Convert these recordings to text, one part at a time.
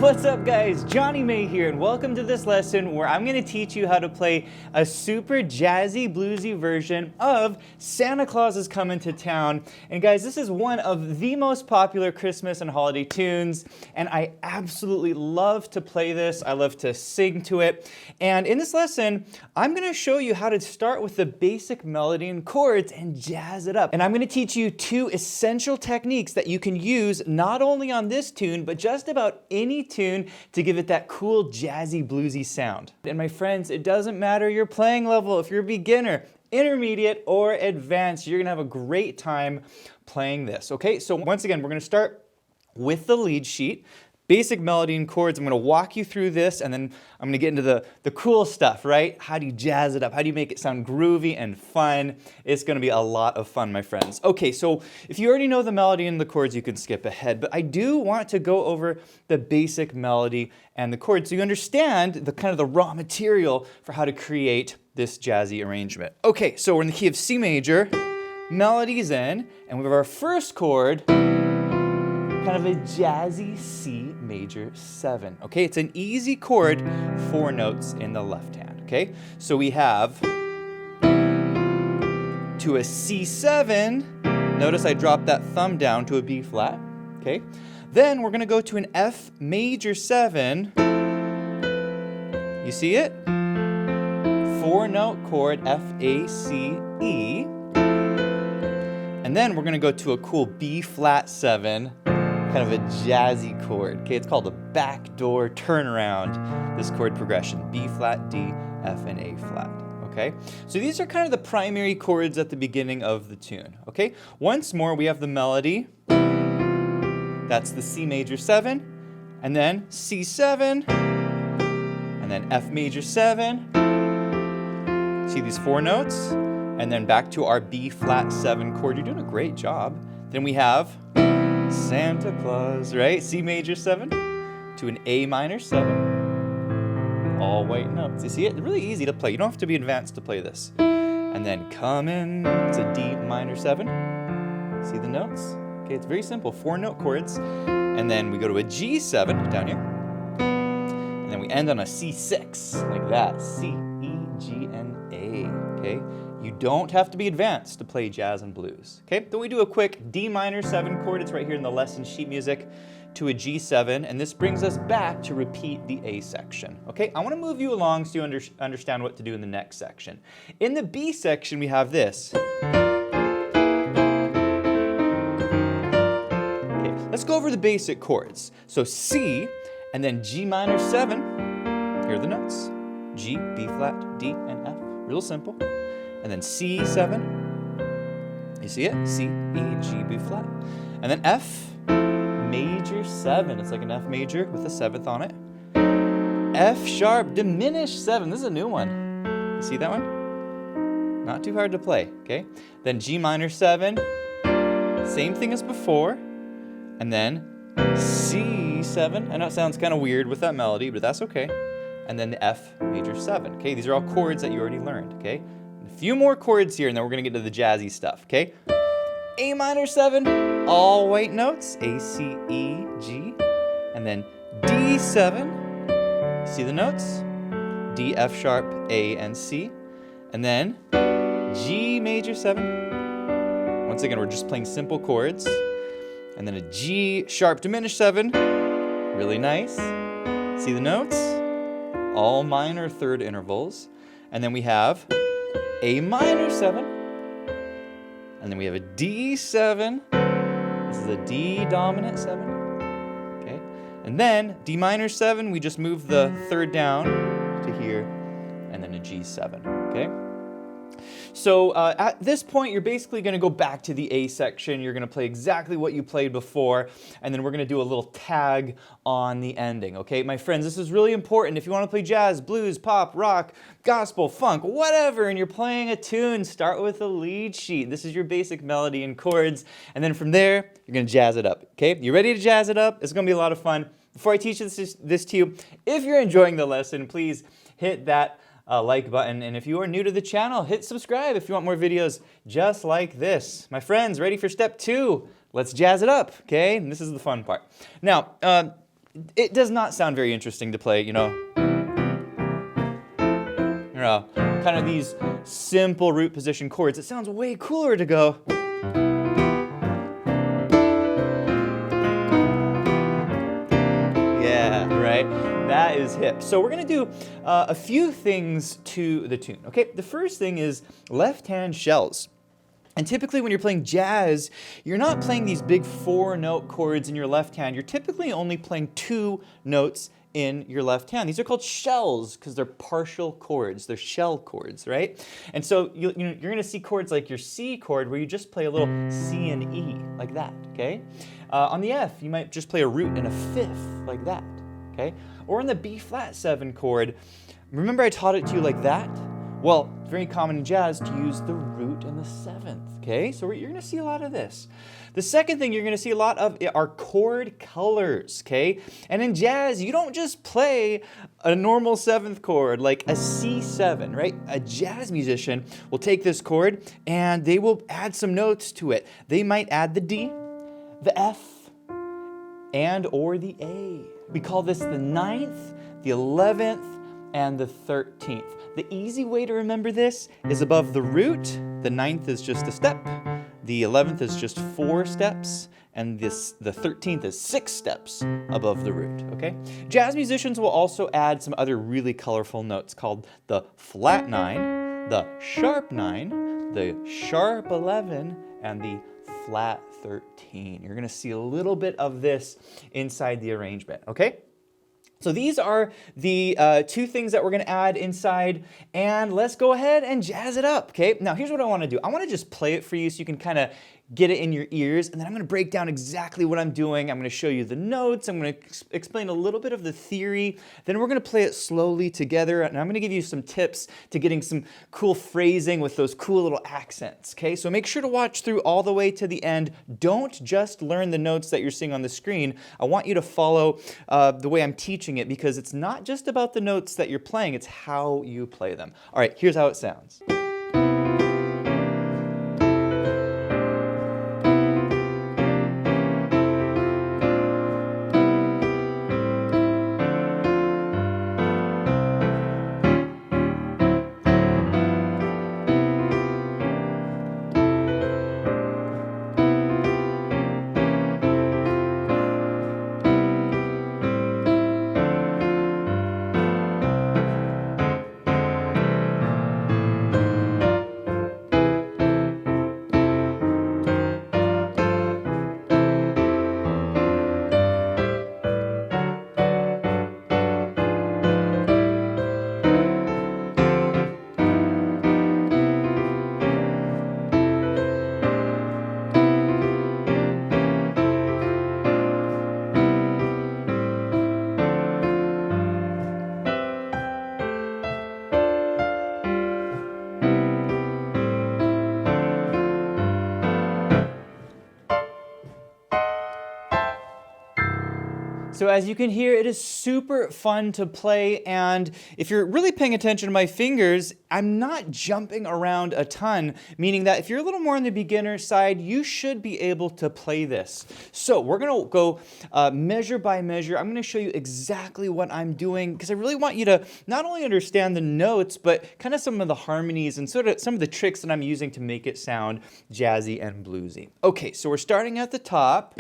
What's up guys, Jonny May here, and welcome to this lesson where I'm going to teach you how to play a super jazzy, bluesy version of Santa Claus is Coming to Town. And guys, this is one of the most popular Christmas and holiday tunes, and I absolutely love to play this. I love to sing to it. And in this lesson, I'm going to show you how to start with the basic melody and chords and jazz it up. And I'm going to teach you two essential techniques that you can use not only on this tune, but just about any tune to give it that cool, jazzy, bluesy sound. And my friends, it doesn't matter your playing level. If you're a beginner, intermediate, or advanced, you're gonna have a great time playing this, okay? So once again, we're gonna start with the lead sheet. Basic melody and chords. I'm going to walk you through this, and then I'm going to get into the cool stuff, right? How do you jazz it up? How do you make it sound groovy and fun? It's going to be a lot of fun, my friends. Okay, so if you already know the melody and the chords, you can skip ahead, but I do want to go over the basic melody and the chords so you understand the kind of the raw material for how to create this jazzy arrangement. Okay, so we're in the key of C major, melody's in, and we have our first chord, kind of a jazzy C major 7, okay? It's an easy chord, 4 notes in the left hand, okay? So we have to a C7, notice I dropped that thumb down to a B flat, okay? Then we're gonna go to an F major 7, you see it? 4-note chord, F, A, C, E, and then we're gonna go to a cool B flat 7, kind of a jazzy chord, okay? It's called a backdoor turnaround, this chord progression, B flat, D, F, and A flat, okay? So these are kind of the primary chords at the beginning of the tune, okay? Once more, we have the melody, that's the C major 7, and then C7, and then F major 7, see these 4 notes? And then back to our B flat 7 chord, you're doing a great job. Then we have Santa Claus, right? C major 7 to an A minor 7. All white notes. You see it? It's really easy to play. You don't have to be advanced to play this. And then Comin to D minor 7. See the notes? Okay, it's very simple. 4-note chords. And then we go to a G7 down here. And then we end on a C6 like that. C, E, G, and A. Okay? You don't have to be advanced to play jazz and blues, okay? Then we do a quick D minor 7 chord, it's right here in the lesson sheet music, to a G7, and this brings us back to repeat the A section, okay? I wanna move you along so you understand what to do in the next section. In the B section, we have this. Okay, let's go over the basic chords. So C, and then G minor 7, here are the notes. G, B flat, D, and F, real simple. And then C7, you see it? C, E, G, B flat. And then F major 7, it's like an F major with a 7th on it. F sharp diminished 7, this is a new one. You see that one? Not too hard to play, okay? Then G minor 7, same thing as before. And then C7, I know it sounds kind of weird with that melody, but that's okay. And then the F major 7, okay? These are all chords that you already learned, okay? A few more chords here, and then we're gonna get to the jazzy stuff, okay? A minor 7, all white notes, A, C, E, G, and then D7, see the notes? D, F sharp, A, and C, and then G major 7. Once again, we're just playing simple chords, and then a G sharp diminished 7, really nice. See the notes? All minor third intervals, and then we have A minor 7, and then we have a D7, this is a D dominant 7, okay? And then D minor 7, we just move the third down to here, and then a G7, okay? So at this point, you're basically going to go back to the A section. You're going to play exactly what you played before, and then we're going to do a little tag on the ending, okay? My friends, this is really important. If you want to play jazz, blues, pop, rock, gospel, funk, whatever, and you're playing a tune, start with a lead sheet. This is your basic melody and chords, and then from there, you're going to jazz it up, okay? You ready to jazz it up? It's going to be a lot of fun. before I teach this to you, if you're enjoying the lesson, please hit that like button. And if you are new to the channel, hit subscribe if you want more videos just like this. My friends, ready for step 2? Let's jazz it up, okay? And this is the fun part. Now, it does not sound very interesting to play, kind of these simple root position chords. It sounds way cooler to go. Yeah, right? That is hip. So we're gonna do a few things to the tune, okay? The first thing is left hand shells. And typically when you're playing jazz, you're not playing these big 4-note chords in your left hand. You're typically only playing 2 notes in your left hand. These are called shells because they're partial chords. They're shell chords, right? And so you're going to see chords like your C chord where you just play a little C and E like that, okay? On the F, you might just play a root and a fifth like that, okay? Or on the B flat 7 chord, remember I taught it to you like that? Well, it's very common in jazz to use the root and the 7th, okay? So you're going to see a lot of this. The second thing you're going to see a lot of are chord colors, okay? And in jazz, you don't just play a normal 7th chord like a C7, right? A jazz musician will take this chord and they will add some notes to it. They might add the D, the F, and or the A. We call this the 9th, the 11th, and the 13th. The easy way to remember this is above the root, the 9th is just a step, the 11th is just 4 steps, and the 13th is 6 steps above the root, okay? Jazz musicians will also add some other really colorful notes called the flat 9, the sharp 9, the sharp 11, and the flat 13. You're gonna see a little bit of this inside the arrangement, okay? So these are the 2 things that we're going to add inside, and let's go ahead and jazz it up, okay? Now here's what I want to do. I want to just play it for you so you can kind of get it in your ears, and then I'm going to break down exactly what I'm doing. I'm going to show you the notes. I'm going to explain a little bit of the theory. Then we're going to play it slowly together, and I'm going to give you some tips to getting some cool phrasing with those cool little accents, okay? So make sure to watch through all the way to the end. Don't just learn the notes that you're seeing on the screen. I want you to follow the way I'm teaching it because it's not just about the notes that you're playing, it's how you play them. All right, here's how it sounds. So as you can hear, it is super fun to play, and if you're really paying attention to my fingers, I'm not jumping around a ton, meaning that if you're a little more on the beginner side, you should be able to play this. So we're gonna go measure by measure. I'm gonna show you exactly what I'm doing, because I really want you to not only understand the notes, but kind of some of the harmonies and sort of some of the tricks that I'm using to make it sound jazzy and bluesy. Okay, so we're starting at the top.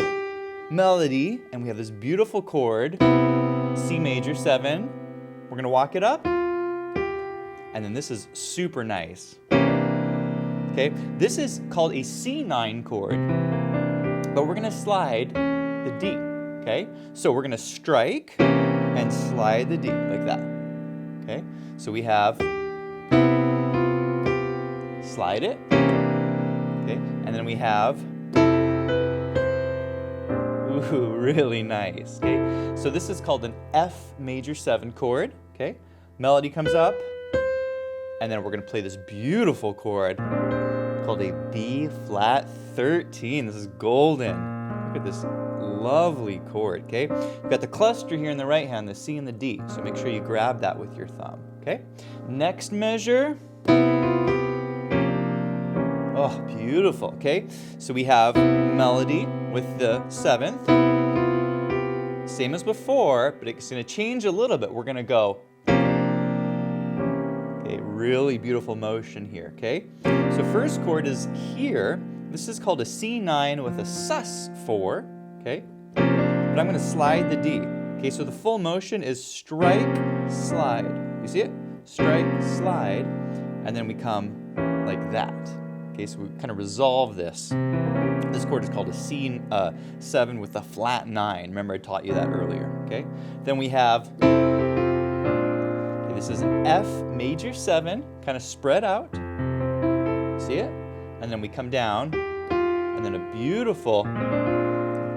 Melody, and we have this beautiful chord, C major 7. We're gonna walk it up, and then this is super nice. Okay, this is called a C9 chord, but we're gonna slide the D, okay? So we're gonna strike and slide the D like that, okay? So we have, slide it, okay? And then we have, ooh, really nice, okay? So this is called an F major 7 chord, okay? Melody comes up, and then we're gonna play this beautiful chord called a B flat 13. This is golden. Look at this lovely chord, okay? You've got the cluster here in the right hand, the C and the D, so make sure you grab that with your thumb, okay? Next measure. Oh, beautiful, okay? So we have melody with the 7th. Same as before, but it's gonna change a little bit. We're gonna go, okay, really beautiful motion here, okay? So first chord is here. This is called a C9 with a sus4, okay? But I'm gonna slide the D. Okay, so the full motion is strike, slide. You see it? Strike, slide, and then we come like that. Okay, so we kind of resolve this. This chord is called a C7 with a flat 9. Remember I taught you that earlier, okay? Then we have, okay, this is an F major 7, kind of spread out. See it? And then we come down, and then a beautiful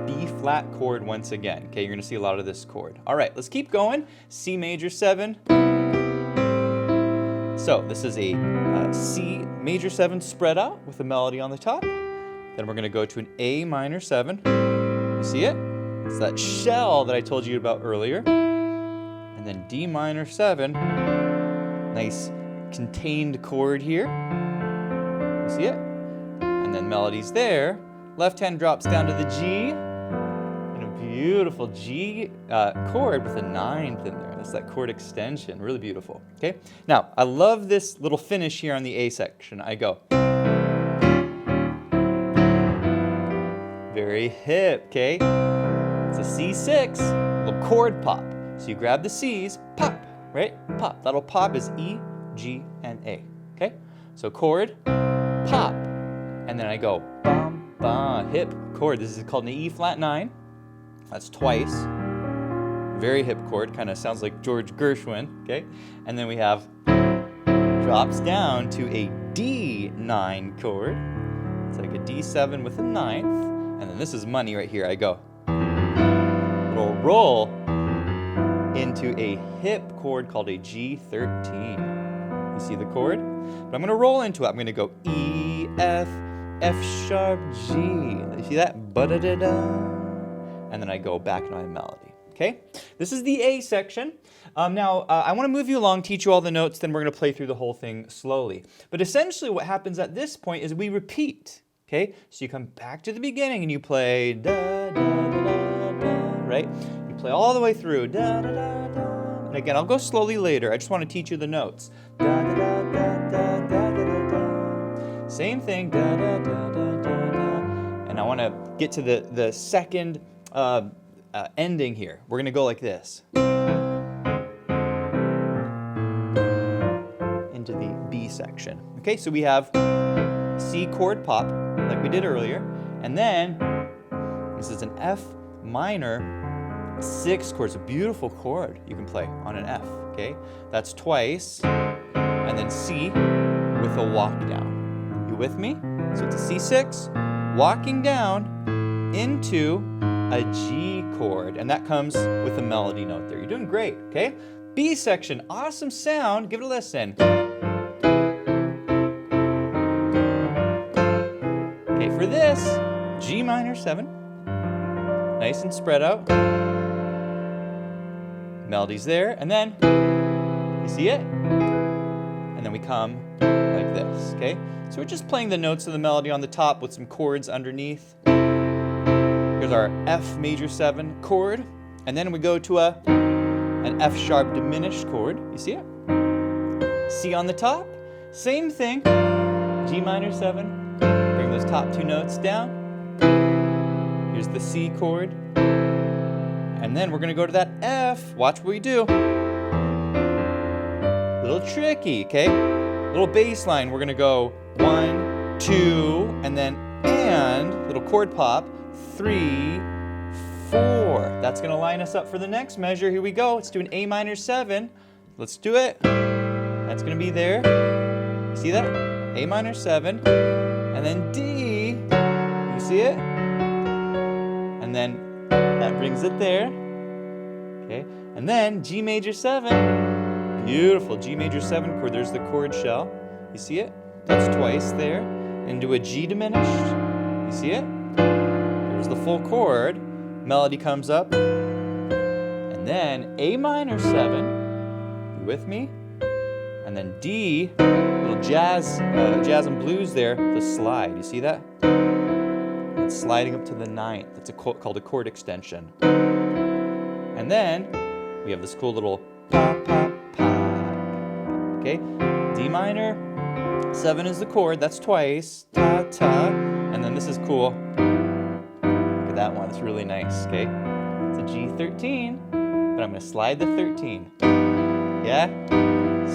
B flat chord once again. Okay, you're gonna see a lot of this chord. All right, let's keep going. C major 7. So this is a C major 7 spread out with a melody on the top. Then we're gonna go to an A minor 7. You see it? It's that shell that I told you about earlier. And then D minor 7. Nice contained chord here. You see it? And then melody's there. Left hand drops down to the G. And a beautiful G chord with a 9th in there. That's that chord extension, really beautiful, okay? Now, I love this little finish here on the A section. I go. Very hip, okay? It's a C6, little chord pop. So you grab the C's, pop, right? Pop. That'll pop is E, G, and A, okay? So chord, pop, and then I go, bum, bum, hip chord. This is called an E flat 9. That's twice. Very hip chord, kind of sounds like George Gershwin, okay? And then we have, drops down to a D9 chord. It's like a D7 with a 9th. And then this is money right here. I go, little roll into a hip chord called a G13. You see the chord? But I'm gonna roll into it. I'm gonna go E, F, F sharp, G. You see that? Ba-da-da-da. And then I go back to my melody. Okay, this is the A section. Now, I want to move you along, teach you all the notes, then we're going to play through the whole thing slowly. But essentially what happens at this point is we repeat, okay? So you come back to the beginning and you play da, da, da, da, da, right? You play all the way through, da, da, da, da. And again, I'll go slowly later. I just want to teach you the notes. Da, da, da, da, da, da, da, da, da. Same thing, da, da, da, da, da, da. And I want to get to the second ending here. We're going to go like this. Into the B section. Okay, so we have C chord pop, like we did earlier. And then, this is an F minor 6 chord. It's a beautiful chord you can play on an F, okay? That's twice. And then C with a walk down. You with me? So it's a C6, walking down into a G chord, and that comes with a melody note there. You're doing great, okay? B section, awesome sound. Give it a listen. Okay, for this, G minor 7. Nice and spread out. Melody's there, and then, you see it? And then we come like this, okay? So we're just playing the notes of the melody on the top with some chords underneath. Here's our F major 7 chord, and then we go to an F sharp diminished chord. You see it? C on the top, same thing. G minor 7. Bring those top 2 notes down. Here's the C chord, and then we're gonna go to that F. Watch what we do. A little tricky, okay? Little bass line. We're gonna go 1, 2, and then little chord pop. 3, 4. That's going to line us up for the next measure. Here we go. Let's do an A minor 7. Let's do it. That's going to be there. You see that? A minor 7. And then D. You see it? And then that brings it there. Okay. And then G major 7. Beautiful. G major 7 chord. There's the chord shell. You see it? That's twice there. Into a G diminished. You see it? The full chord, melody comes up, and then A minor 7, you with me? And then D, little jazz and blues there, the slide, you see that? It's sliding up to the 9th, that's called a chord extension. And then, we have this cool little pa, pa, pa, okay? D minor, 7 is the chord, that's twice, ta, ta, and then this is cool. Look at that one, it's really nice, okay? It's a G13, but I'm gonna slide the 13. Yeah?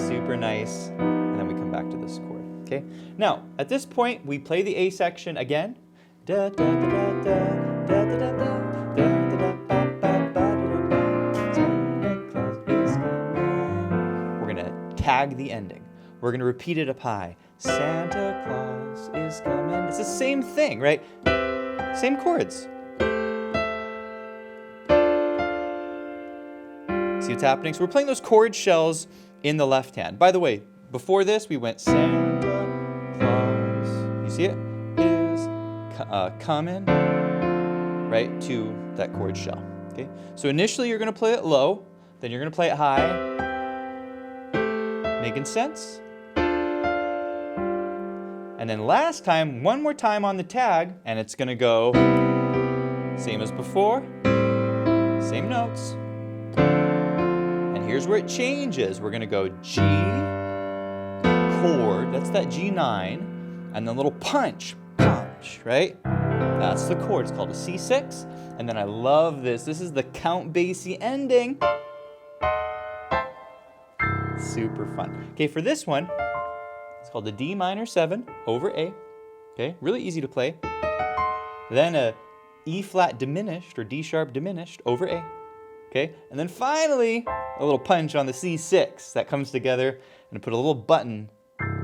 Super nice. And then we come back to this chord, okay? Now, at this point, we play the A section again. Da, da, da, da, da, da, da, da, da. Tag the ending. We're going to repeat it up high. Santa Claus is coming. It's the same thing, right? Same chords. See what's happening? So we're playing those chord shells in the left hand. By the way, before this, we went Santa Claus. You see it? Is coming, right, to that chord shell. Okay? So initially, you're going to play it low. Then you're going to play it high. Making sense? And then last time, one more time on the tag, and it's gonna go same as before, same notes. And here's where it changes. We're gonna go G, chord, that's that G9, and then a little punch, right? That's the chord, it's called a C6. And then I love this, this is the count bassy ending. Super fun. Okay, for this one, it's called the D minor 7 over A. Okay, really easy to play. Then a E flat diminished or D sharp diminished over A. Okay, and then finally, a little punch on the C6 that comes together and put a little button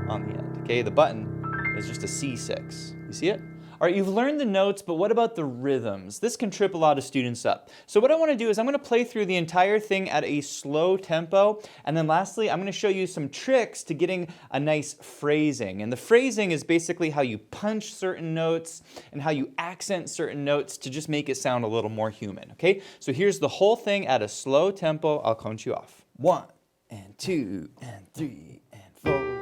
on the end. Okay, the button is just a C6. You see it? All right, you've learned the notes, but what about the rhythms? This can trip a lot of students up. So what I want to do is I'm going to play through the entire thing at a slow tempo, and then lastly, I'm going to show you some tricks to getting a nice phrasing. And the phrasing is basically how you punch certain notes and how you accent certain notes to just make it sound a little more human, okay? So here's the whole thing at a slow tempo. I'll count you off. 1 and 2 and 3 and 4.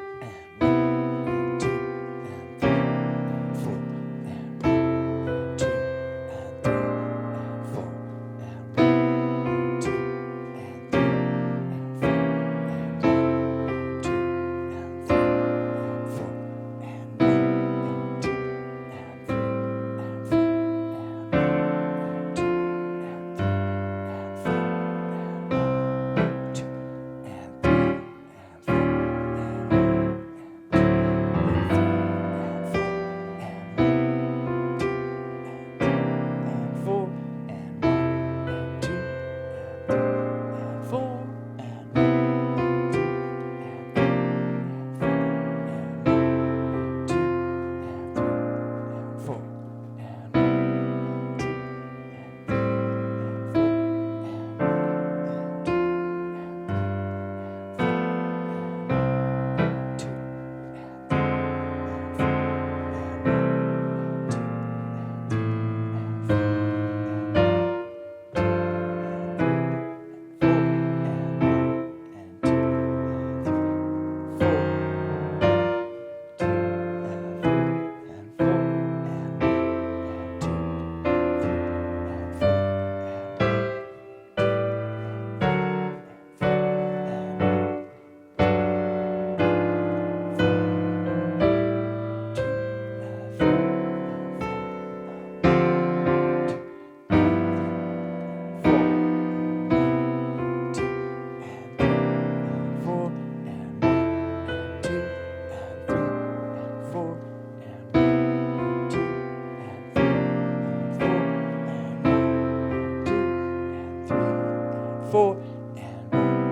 four, and one,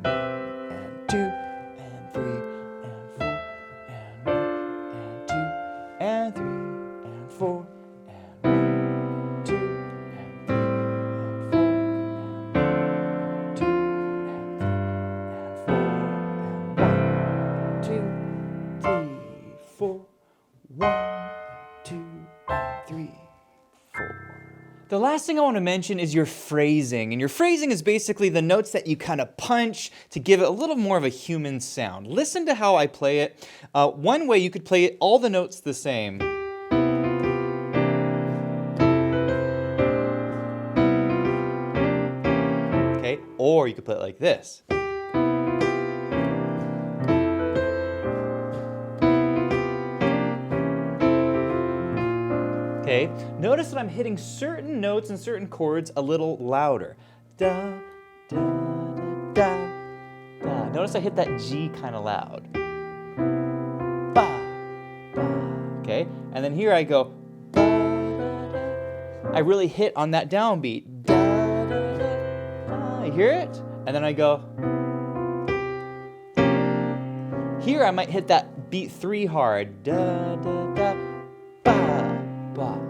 and two, and three, and four, and one, and two, and three, and four, and one, two, and three, and four, and one, two, and three, and four, and one, two, The last thing I want to mention is your phrasing. And your phrasing is basically the notes that you kind of punch to give it a little more of a human sound. Listen to how I play it. One way you could play it, all the notes the same. Okay, or you could play it like this. Okay, notice that I'm hitting certain notes and certain chords a little louder. Da, da, da, da, da. Notice I hit that G kind of loud. Ba, ba. Okay, and then here I go. Ba, da, da. I really hit on that downbeat. Da, da, da, da. You hear it? And then I go. Here I might hit that beat 3 hard. Da, da, da.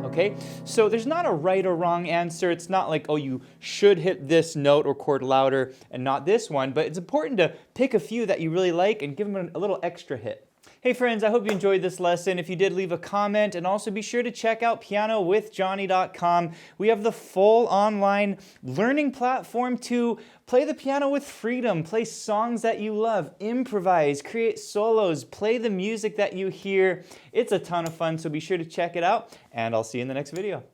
Okay, so there's not a right or wrong answer. It's not like, oh, you should hit this note or chord louder and not this one, but it's important to pick a few that you really like and give them a little extra hit. Hey friends, I hope you enjoyed this lesson. If you did, leave a comment, and also be sure to check out pianowithjonny.com. We have the full online learning platform to play the piano with freedom, play songs that you love, improvise, create solos, play the music that you hear. It's a ton of fun, so be sure to check it out, and I'll see you in the next video.